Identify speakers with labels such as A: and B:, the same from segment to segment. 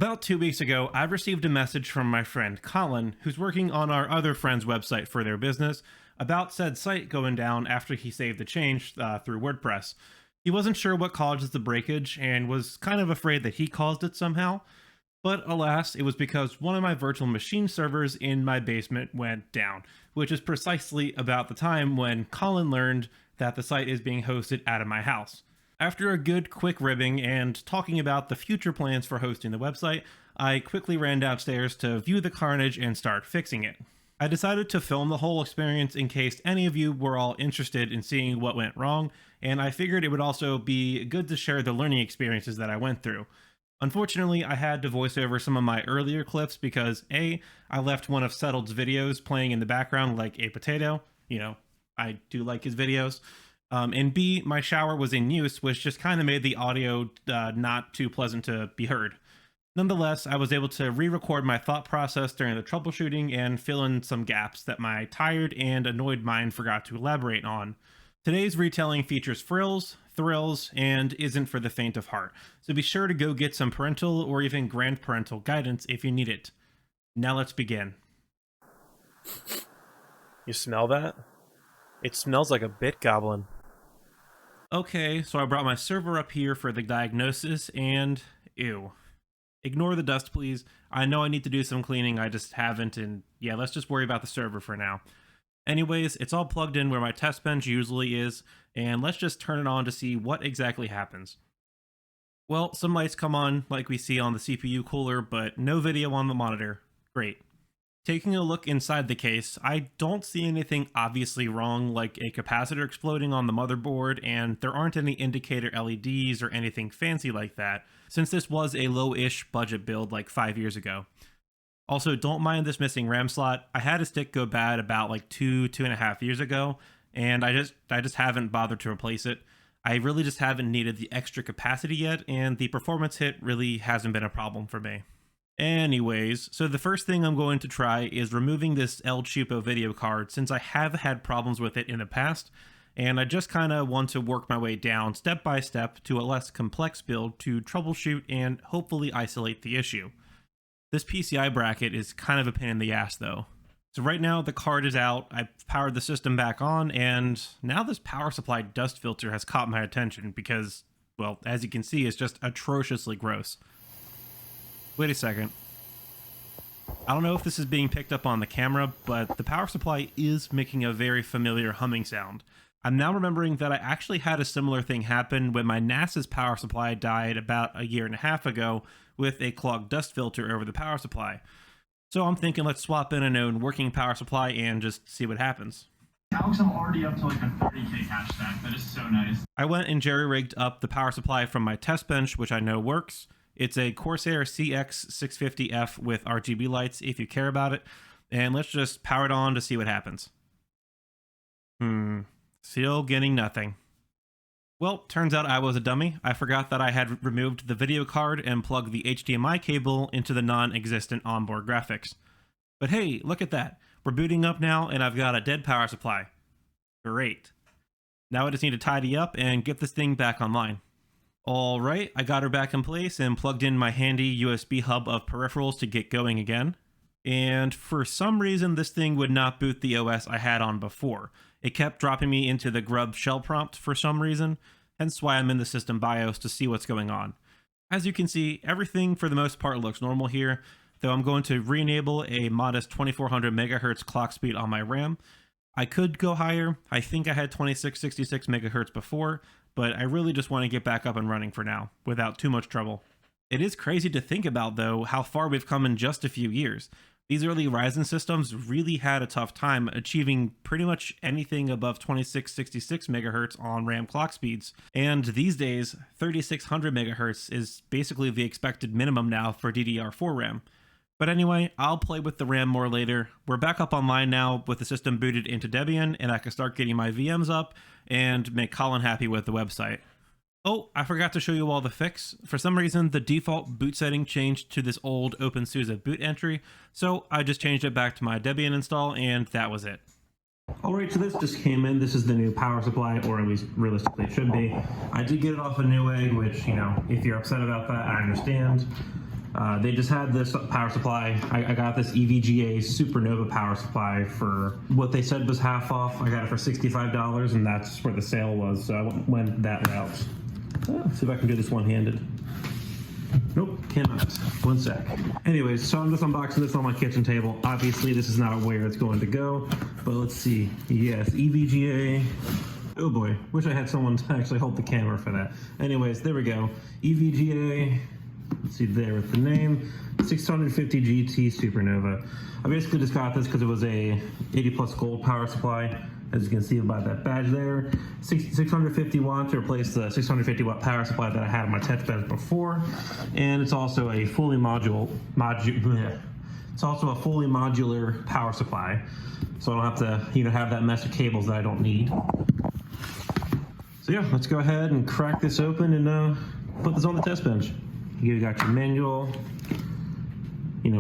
A: About 2 weeks ago, I received a message from my friend Colin, who's working on our other friend's website for their business, about said site going down after he saved the change through WordPress. He wasn't sure what caused the breakage and was kind of afraid that he caused it somehow, but alas, it was because one of my virtual machine servers in my basement went down, which is precisely about the time when Colin learned that the site is being hosted out of my house. After a good quick ribbing and talking about the future plans for hosting the website, I quickly ran downstairs to view the carnage and start fixing it. I decided to film the whole experience in case any of you were all interested in seeing what went wrong, and I figured it would also be good to share the learning experiences that I went through. Unfortunately, I had to voice over some of my earlier clips because A, I left one of Settled's videos playing in the background like a potato. You know, I do like his videos. And B, my shower was in use, which just kind of made the audio not too pleasant to be heard. Nonetheless, I was able to re-record my thought process during the troubleshooting and fill in some gaps that my tired and annoyed mind forgot to elaborate on. Today's retelling features frills, thrills, and isn't for the faint of heart, so be sure to go get some parental or even grand-parental guidance if you need it. Now let's begin.
B: You smell that? It smells like a bit goblin.
A: Okay, so I brought my server up here for the diagnosis, and ew. Ignore the dust, please. I know I need to do some cleaning, I just haven't, and yeah, let's just worry about the server for now. Anyways, it's all plugged in where my test bench usually is, and let's just turn it on to see what exactly happens. Well, some lights come on like we see on the CPU cooler, but no video on the monitor. Great. Taking a look inside the case, I don't see anything obviously wrong like a capacitor exploding on the motherboard, and there aren't any indicator LEDs or anything fancy like that, since this was a low-ish budget build like 5 years ago. Also, don't mind this missing RAM slot. I had a stick go bad about like 2.5 years ago, and I just haven't bothered to replace it. I really just haven't needed the extra capacity yet, and the performance hit really hasn't been a problem for me. Anyways, so the first thing I'm going to try is removing this El Cheapo video card, since I have had problems with it in the past, and I just kind of want to work my way down step by step to a less complex build to troubleshoot and hopefully isolate the issue. This PCI bracket is kind of a pain in the ass though. So right now the card is out, I've powered the system back on, and now this power supply dust filter has caught my attention because, well, as you can see, it's just atrociously gross. Wait a second. I don't know if this is being picked up on the camera, but the power supply is making a very familiar humming sound. I'm now remembering that I actually had a similar thing happen when my NAS's power supply died about 1.5 years ago with a clogged dust filter over the power supply. So I'm thinking let's swap in a known working power supply and just see what happens.
C: Alex, I'm already up to like a 30k cash stack. That is so nice.
A: I went and jerry-rigged up the power supply from my test bench, which I know works. It's a Corsair CX650F with RGB lights if you care about it, and let's just power it on to see what happens. Still getting nothing. Well, turns out I was a dummy. I forgot that I had removed the video card and plugged the HDMI cable into the non-existent onboard graphics. But hey, look at that. We're booting up now and I've got a dead power supply. Great. Now I just need to tidy up and get this thing back online. Alright, I got her back in place and plugged in my handy USB hub of peripherals to get going again. And for some reason this thing would not boot the OS I had on before. It kept dropping me into the grub shell prompt for some reason, hence why I'm in the system BIOS to see what's going on. As you can see, everything for the most part looks normal here, though I'm going to re-enable a modest 2400 MHz clock speed on my RAM. I could go higher. I think I had 2666 MHz before, but I really just want to get back up and running for now, without too much trouble. It is crazy to think about, though, how far we've come in just a few years. These early Ryzen systems really had a tough time achieving pretty much anything above 2666 MHz on RAM clock speeds, and these days, 3600 MHz is basically the expected minimum now for DDR4 RAM. But anyway, I'll play with the RAM more later. We're back up online now with the system booted into Debian, and I can start getting my VMs up and make Colin happy with the website. Oh, I forgot to show you all the fix. For some reason, the default boot setting changed to this old OpenSUSE boot entry, so I just changed it back to my Debian install, and that was it. Alright, so this just came in. This is the new power supply, or at least realistically it should be. I did get it off a Newegg, which, you know, if you're upset about that, I understand. They just had this power supply. I got this EVGA SuperNOVA power supply for what they said was half off. I got it for $65, and that's where the sale was, so I went that route. Let's see if I can do this one-handed. Nope, cannot. One sec. Anyways, so I'm just unboxing this on my kitchen table. Obviously, this is not where it's going to go, but let's see. Yes, EVGA. Oh boy, wish I had someone to actually hold the camera for that. Anyways, there we go. EVGA. Let's see there with the name, 650 GT SuperNOVA. I basically just got this because it was a 80 plus gold power supply. As you can see by that badge there, 650 watts to replace the 650 watt power supply that I had on my test bench before. And it's also a fully it's also a fully modular power supply. So I don't have to, have that mess of cables that I don't need. So yeah, let's go ahead and crack this open and put this on the test bench. You got your manual,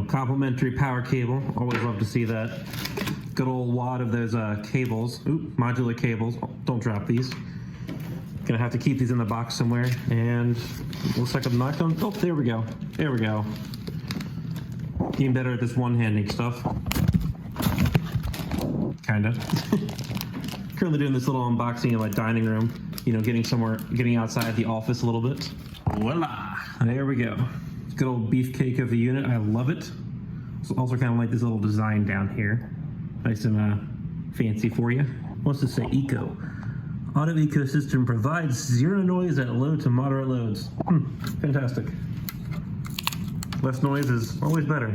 A: complimentary power cable. Always love to see that. Good old wad of those cables. Oop, modular cables. Oh, don't drop these. Gonna have to keep these in the box somewhere. And looks like I'm not going. Oh, there we go. There we go. Getting better at this one-handing stuff. Kinda. Currently doing this little unboxing in my dining room. Getting outside the office a little bit. Voila! There we go. Good old beefcake of a unit. I love it. It's also kind of like this little design down here. Nice and fancy for you. What's this say? Eco. Auto ecosystem provides zero noise at low to moderate loads. Fantastic. Less noise is always better.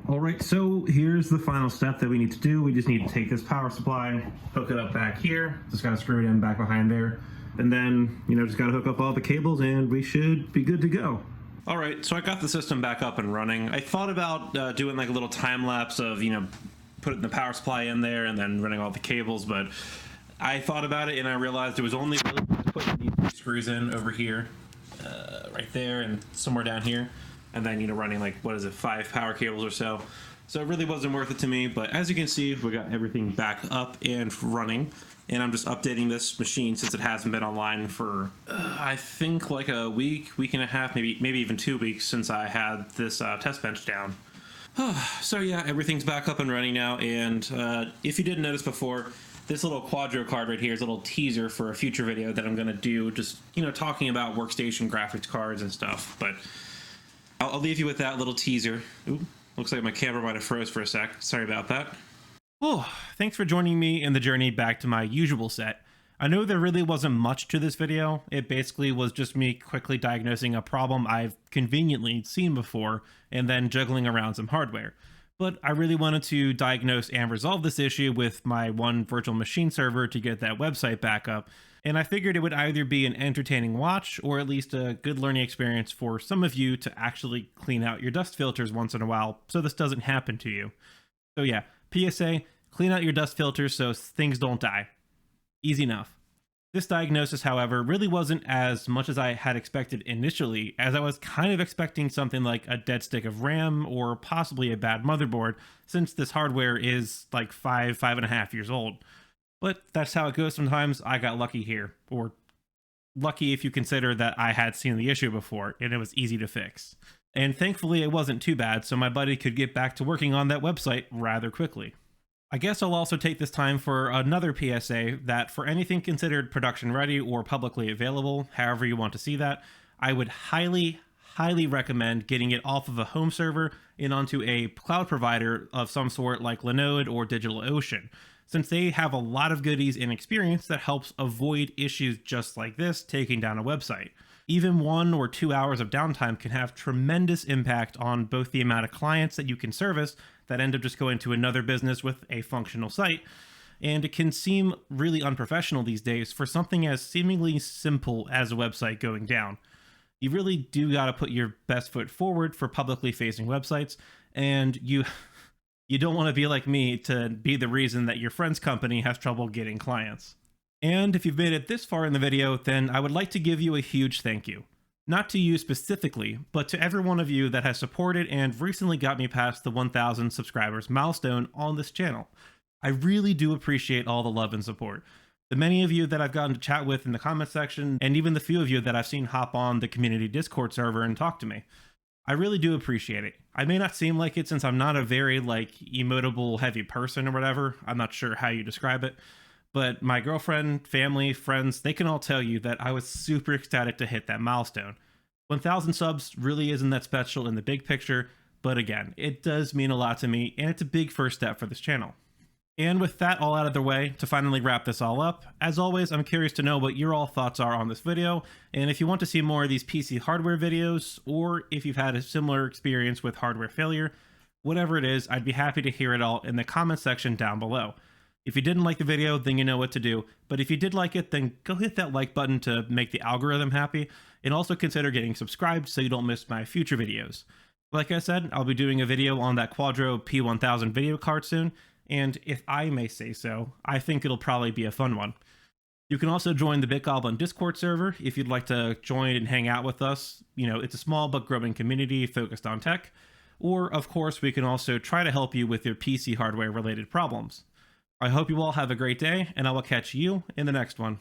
A: All right, so here's the final step that we need to do. We just need to take this power supply, hook it up back here. Just gotta screw it in back behind there. And then, just gotta hook up all the cables and we should be good to go. All right, so I got the system back up and running. I thought about doing like a little time lapse of, putting the power supply in there and then running all the cables, but I thought about it and I realized it was only really putting these three screws in over here, right there and somewhere down here. And then, running like, 5 power cables or so. So it really wasn't worth it to me, but as you can see, we got everything back up and running. And I'm just updating this machine since it hasn't been online for, I think like a week and a half, maybe even 2 weeks since I had this test bench down. So yeah, everything's back up and running now. And if you didn't notice before, this little Quadro card right here is a little teaser for a future video that I'm gonna do, just, talking about workstation graphics cards and stuff. But I'll leave you with that little teaser. Ooh, looks like my camera might have froze for a sec. Sorry about that. Oh, thanks for joining me in the journey back to my usual set. I know there really wasn't much to this video. It basically was just me quickly diagnosing a problem I've conveniently seen before and then juggling around some hardware. But I really wanted to diagnose and resolve this issue with my one virtual machine server to get that website back up. And I figured it would either be an entertaining watch or at least a good learning experience for some of you to actually clean out your dust filters once in a while so this doesn't happen to you. So yeah, PSA, clean out your dust filters so things don't die. Easy enough. This diagnosis, however, really wasn't as much as I had expected initially, as I was kind of expecting something like a dead stick of RAM or possibly a bad motherboard, since this hardware is like 5.5 years old. But that's how it goes sometimes. I got lucky here, or lucky if you consider that I had seen the issue before and it was easy to fix. And thankfully it wasn't too bad, so my buddy could get back to working on that website rather quickly. I guess I'll also take this time for another PSA that for anything considered production ready or publicly available, however you want to see that, I would highly recommend getting it off of a home server and onto a cloud provider of some sort like Linode or DigitalOcean, since they have a lot of goodies and experience that helps avoid issues just like this taking down a website. Even 1 or 2 hours of downtime can have tremendous impact on both the amount of clients that you can service that end up just going to another business with a functional site, and it can seem really unprofessional these days for something as seemingly simple as a website going down. You really do gotta put your best foot forward for publicly facing websites, and you don't want to be like me to be the reason that your friend's company has trouble getting clients. And if you've made it this far in the video, then I would like to give you a huge thank you. Not to you specifically, but to every one of you that has supported and recently got me past the 1,000 subscribers milestone on this channel. I really do appreciate all the love and support. The many of you that I've gotten to chat with in the comment section, and even the few of you that I've seen hop on the community Discord server and talk to me. I really do appreciate it. I may not seem like it since I'm not a very like emotable heavy person or whatever. I'm not sure how you describe it. But my girlfriend, family, friends, they can all tell you that I was super ecstatic to hit that milestone. 1,000 subs really isn't that special in the big picture, but again, it does mean a lot to me, and it's a big first step for this channel. And with that all out of the way, to finally wrap this all up, as always, I'm curious to know what your all thoughts are on this video, and if you want to see more of these PC hardware videos, or if you've had a similar experience with hardware failure, whatever it is, I'd be happy to hear it all in the comment section down below. If you didn't like the video, then you know what to do, but if you did like it, then go hit that like button to make the algorithm happy, and also consider getting subscribed so you don't miss my future videos. Like I said, I'll be doing a video on that Quadro P1000 video card soon, and if I may say so, I think it'll probably be a fun one. You can also join the BitGoblin Discord server if you'd like to join and hang out with us. You know, it's a small but growing community focused on tech. Or, of course, we can also try to help you with your PC hardware related problems. I hope you all have a great day, and I will catch you in the next one.